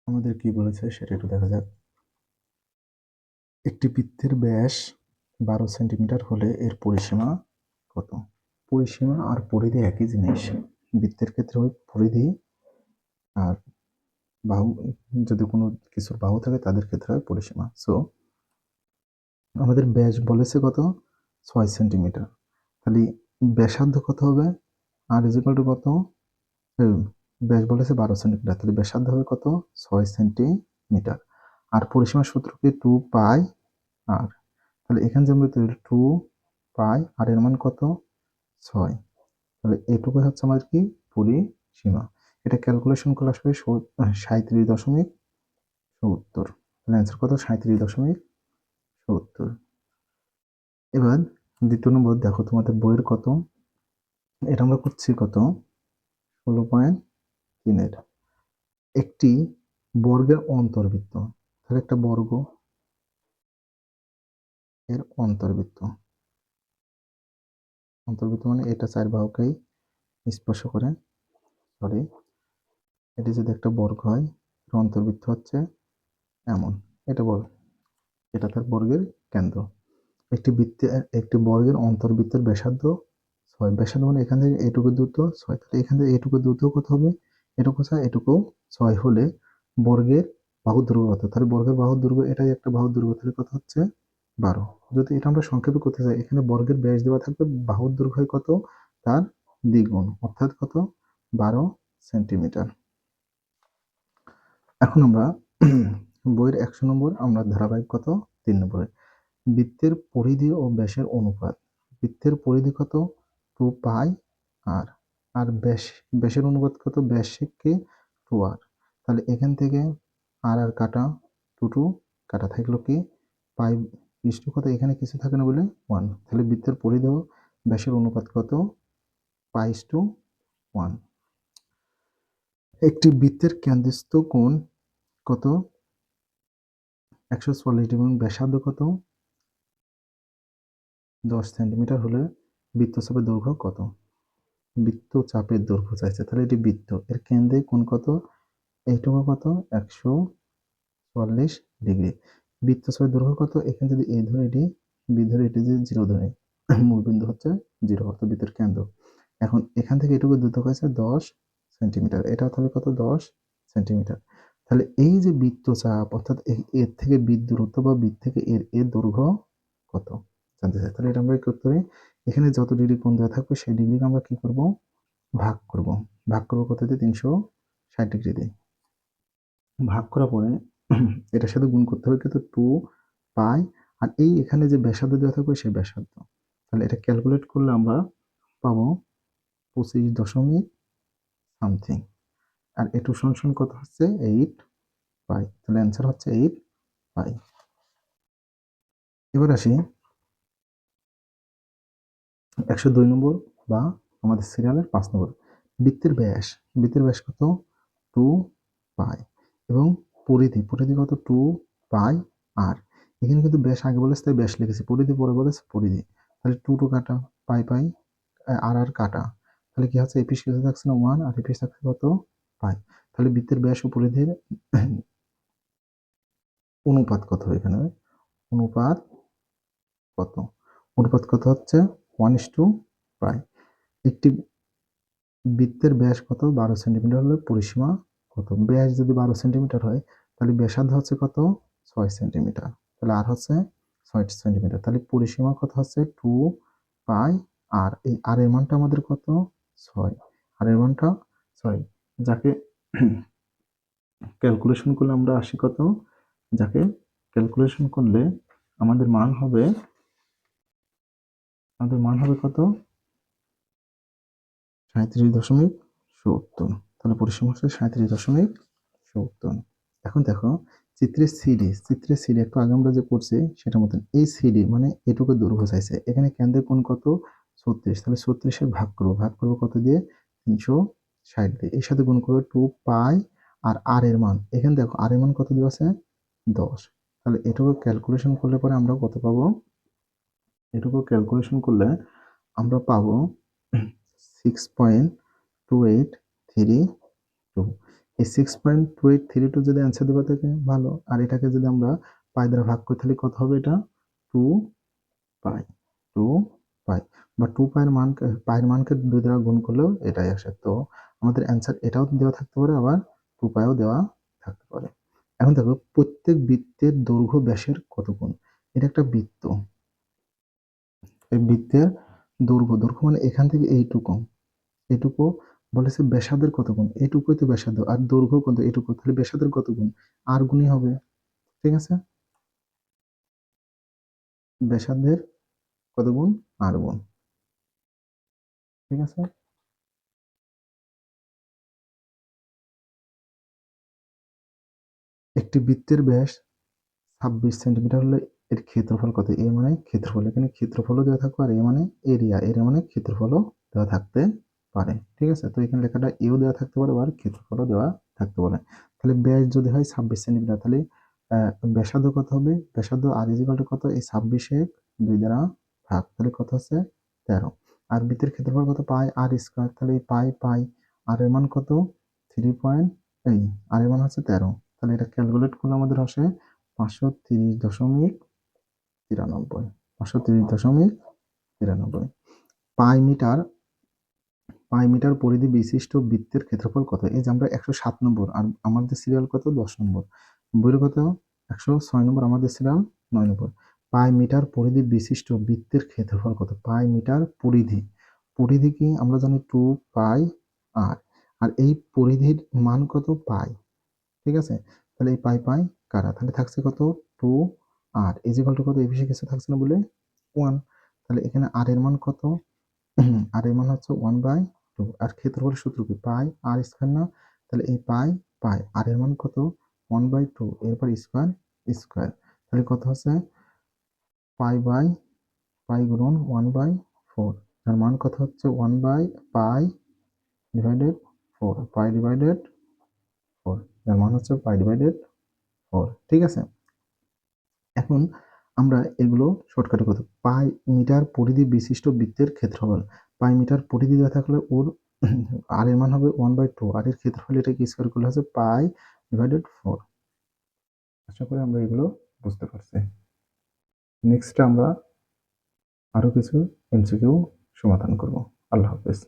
আমাদের কি বলেছে সেটা একটু দেখা যাক। একটি বৃত্তের ব্যাস 12 সেন্টিমিটার হলে এর পরিসীমা কত? পরিসীমা আর পরিধি একই জিনিস। বৃত্তের ক্ষেত্রে হয় পরিধি, আর বাহু, যদি কোনো কিছুর বাহু থাকে তাদের ক্ষেত্রে হয় পরিসীমা। সো আমাদের ব্যাস বলেছে কত? 6 সেন্টিমিটার। তাহলে ব্যাসার্ধ কত হবে? আর ইজিক্যাল টু কত? ব্যাস বলেছে 12 সেন্টিমিটার, তাহলে ব্যাসার্ধ হবে কত? 6 সেন্টিমিটার। আর পরিসীমার সূত্র কি? 2 পাই আর। তাহলে এখানে যে আমরা 2 পাই আর এর মান কত? 6। তাহলে এটুকু হচ্ছে আমাদের কি? পরিসীমা। এটা ক্যালকুলেশন করলে আসবে 37.70। তাহলে অ্যান্সার কত? 37.70। এবার দ্বিতীয় নম্বর দেখো তোমাদের বইয়ের কত, এটা আমরা করছি কত? 16.3-এর। একটি বর্গের অন্তর্বৃত্ত, তাহলে একটা বর্গ এর অন্তর্বৃত্ত, অন্তর্বৃত্ত মানে এটা 4 বাহুকেই স্পর্শ করে। সরি, এটি যদি একটা বর্গ হয়, অন্তর্বৃত্ত হচ্ছে এমন, এটা বল, এটা তার বর্গের কেন্দ্র। একটি বর্গের অন্তর্বৃত্তের ব্যাসার্ধ 6। ব্যাসার্ধ মানে এখান থেকে এটুকু দূরত্ব 6, তাহলে এখান থেকে এটুকু দূরত্ব কত হবে? এটুকু 6, এটুকু 6 হলে বর্গের বাহুর দৈর্ঘ্য কত? তাহলে বর্গের বাহুর দৈর্ঘ্য, এটাই একটা বাহুর দৈর্ঘ্য, তাহলে কত হচ্ছে? 12। যদি এটা আমরা সংক্ষেপে করতে চাই, এখানে বর্গের ব্যাস দেওয়া থাকবে, বাহুর দৈর্ঘ্য কত? তার দ্বিগুণ, অর্থাৎ কত? 12 সেন্টিমিটার। এখন আমরা বইয়ের 100 নম্বর, আমরা ধারাবাহিক কত? 3 নম্বরে। বৃত্তের পরিধি ও ব্যাসের অনুপাত। বৃত্তের পরিধি কত? 2 পাই আর। আর ব্যাসের অনুপাত কত? ব্যাসকে 2 আর। তাহলে এখান থেকে আর আর কাটা, 2 কাটা থাকলো কি? পাই ইস্টু কত? এখানে কিছু থাকে না বলে 1। তাহলে বৃত্তের পরিধি ও ব্যাসের অনুপাত কত? পাই/1। একটি বৃত্তের কেন্দ্রস্থ কোণ কত? 144 এবং ব্যাসার্ধ কত? 10 সেন্টিমিটার হলে বৃত্তচাপের দৈর্ঘ্য কত? বৃত্তচাপের দৈর্ঘ্য চাইছে, তাহলে এটি বৃত্ত, এর কেন্দ্রে কোণ কত? এইটুকু কত? 144 ডিগ্রি। বৃত্তচাপের দৈর্ঘ্য কত? এখানে যদি এ ধরে এটি, বি ধরে এটি, যদি 0 ধরে, মূলবিন্দু হচ্ছে 0, অর্থাৎ বৃত্তের কেন্দ্র। এখন এখান থেকে এটুকু দূরত্ব হয়েছে 10 সেন্টিমিটার, এটা হবে কত? 10 সেন্টিমিটার। তাহলে এই যে বৃত্তচাপ, অর্থাৎ এর থেকে বৃত্ত দূরত্ব বা বৃত্ত থেকে এর দৈর্ঘ্য কত জানতে চাই। তাহলে এটা আমরা কি করতে পারি? এখানে যত ডিগ্রি কোণ দেওয়া থাকবে সেই ডিগ্রিকে আমরা কি করব? ভাগ করব। ভাগ করব কত দিয়ে? 360 ডিগ্রি দিয়ে। ভাগ করার পরে এটার সাথে গুণ করতে হবে কিন্তু 2 পাই আর এই এখানে যে ব্যাসার্ধ দেওয়া থাকবে সেই ব্যাসার্ধ। তাহলে এটা ক্যালকুলেট করলে আমরা পাবো 25 দশমিক সামথিং। আর এটু সমান কত হচ্ছে? 8 পাই। তাহলে অ্যান্সার হচ্ছে 8 পাই। এবার আসি 102 নম্বর বা আমাদের সিরিয়ালের 5 নম্বর। বৃত্তের ব্যাস, বৃত্তের ব্যাস কত? 2 পাই এবং পরিধি কত? 2 পাই আর। এখানে কিন্তু ব্যাস আগে বলেছে তাই ব্যাস লিখেছি, পরিধি পরে বলেছে পরিধি। তাহলে 2 কাটা, পাই আর আর কাটা, তাহলে কি হচ্ছে? এপিস কিছু থাকছে না 1 আর এপিস থাকছে কত? পাই। তাহলে বৃত্তের ব্যাস ও পরিধির অনুপাত কত এখানে? অনুপাত কত? অনুপাত কত হচ্ছে? 1:পাই। একটি বৃত্তের ব্যাস কত? 12 সেন্টিমিটার হলে পরিসীমা কত? ব্যাস যদি 12 সেন্টিমিটার হয়, তাহলে ব্যাসার্ধ হচ্ছে কত? 6 সেন্টিমিটার। তাহলে আর হচ্ছে 6 সেন্টিমিটার। তাহলে পরিসীমা কত হচ্ছে? 2 পাই আর। এই আর এর মানটা আমাদের কত? 6। আর এর মানটা 6, যাকে ক্যালকুলেশন করলে আমরা আসি কত? যাকে ক্যালকুলেশন করলে আমাদের মান হবে কত? 37.70। তাহলে পরিসীমা হচ্ছে 37.70। এখন দেখো চিত্রের সিডি একটু আগে আমরা যে করছি সেটার মতন এই সিডি মানে এটুকু দৈর্ঘ্য চাইছে। এখানে কেন্দ্রের কোণ কত? 36। তাহলে 36 ভাগ করবো কত দিয়ে? 360 দিয়ে। এর সাথে গুণ করবো 2 পাই আর আর এর মান, এখানে দেখো আর এর মান কত দেওয়া আছে? 10। তাহলে এটুকু ক্যালকুলেশন করলে পরে আমরা কত পাবো? এটুকু ক্যালকুলেশন করলে আমরা পাবো 6. 6.2832। এই 6.2832 যদি অ্যান্সার দেওয়া থাকে ভালো, আর এটাকে যদি আমরা পাই দ্বারা ভাগ করি তাহলে কত হবে? এটা 2 পাই, 2 পাই, বা 2 পাইয়ের মান, পাইয়ের মানকে 2 দ্বারা গুণ করলেও এটাই আসে। তো আমাদের অ্যান্সার এটাও দেওয়া থাকতে পারে, আবার 2 পাইও দেওয়া থাকতে পারে। এখন দেখো প্রত্যেক বৃত্তের দৈর্ঘ্য ব্যাসের কত গুণ। এটা একটা বৃত্ত, এই বৃত্তের দৈর্ঘ্য মানে এখান থেকে এইটুকু বলেছে ব্যাসার্ধের কত গুণ, এইটুকুই তো ব্যাসার্ধ, আর দৈর্ঘ্য কত এইটুকু, তাহলে ব্যাসার্ধের কত গুণ, আর গুণই হবে। ঠিক আছে, ব্যাসার্ধের কত গুণ, আর গুণ। ঠিক আছে, একটি বৃত্তের ব্যাস 26 সেন্টিমিটার হলে এর ক্ষেত্রফল কত? এ মানে ক্ষেত্রফল, এখানে ক্ষেত্রফলও দেওয়া থাকবে, আর এ মানে এরিয়া মানে ক্ষেত্রফলও দেওয়া থাকতে পারে। ঠিক আছে, তো এখানে লেখাটা এও দেওয়া থাকতে পারে, আর ক্ষেত্রফলও দেওয়া থাকতে পারে। তাহলে ব্যাস যদি হয় 26 সেন্টিমিটার, তাহলে ব্যাসার্ধ কত হবে? ব্যাসার্ধ আর ইজিকাল টু কত? এই 26 2 দ্বারা ভাগ, তাহলে কত হচ্ছে? 13। আর বৃত্তের ক্ষেত্রফল কত? পাই আর স্কোয়ার, তাহলে এই পাই আর এর মান কত? 3. এই আর এর মান হচ্ছে 13। তাহলে এটা ক্যালকুলেট করলে আমাদের আসে 530.93, 530.93। পাই মিটার পরিধি বিশিষ্ট বৃত্তের ক্ষেত্রফল কত? এই যে আমরা 107 নম্বর, আর আমাদের সিরিয়াল কত? 10 নম্বর। বইয়ের কত? 106 নম্বর, আমাদের সিরিয়াল 9 নম্বর। পাই মিটার পরিধি বিশিষ্ট বৃত্তের ক্ষেত্রফল কত? পাই মিটার পরিধি, পরিধি কি আমরা জানি 2 পাই আর, আর এই পরিধির মান কত? পাই। ঠিক আছে, তাহলে এই পাই কারা? তাহলে থাকছে কত? 2 আর ইজিকাল টু কত? এই বেশি কিছু থাকছে না বলে 1। তাহলে এখানে আর এর মান কত? আর এর মান হচ্ছে 1/2। আর ক্ষেত্রফলের সূত্র কি? পাই আর স্কয়ার না? তাহলে এই পাই আর এর মান কত? 1/2, এরপর স্কয়ার স্কয়ার, তাহলে কত হচ্ছে? পাই গুণন 1/4, যার মান কত হচ্ছে? 1/পাই ডিভাইডেড 4, পাই ডিভাইডেড 4, যার মান হচ্ছে পাই ডিভাইডেড 4। ঠিক আছে, এখন আমরা এগুলো শর্টকাটে করতে, পাই মিটার পরিধি বিশিষ্ট বৃত্তের ক্ষেত্রফল, পাই মিটার পরিধি দেওয়া থাকলে ওর আর এর মান হবে 1/2, আর এর ক্ষেত্রফল এটাকে স্কয়ার করলে হচ্ছে পাই/4। আশা করি আমরা এগুলো বুঝতে পারছি। নেক্সট আমরা আরো কিছু এমসিকিউ সমাধান করব। আল্লাহ হাফেজ।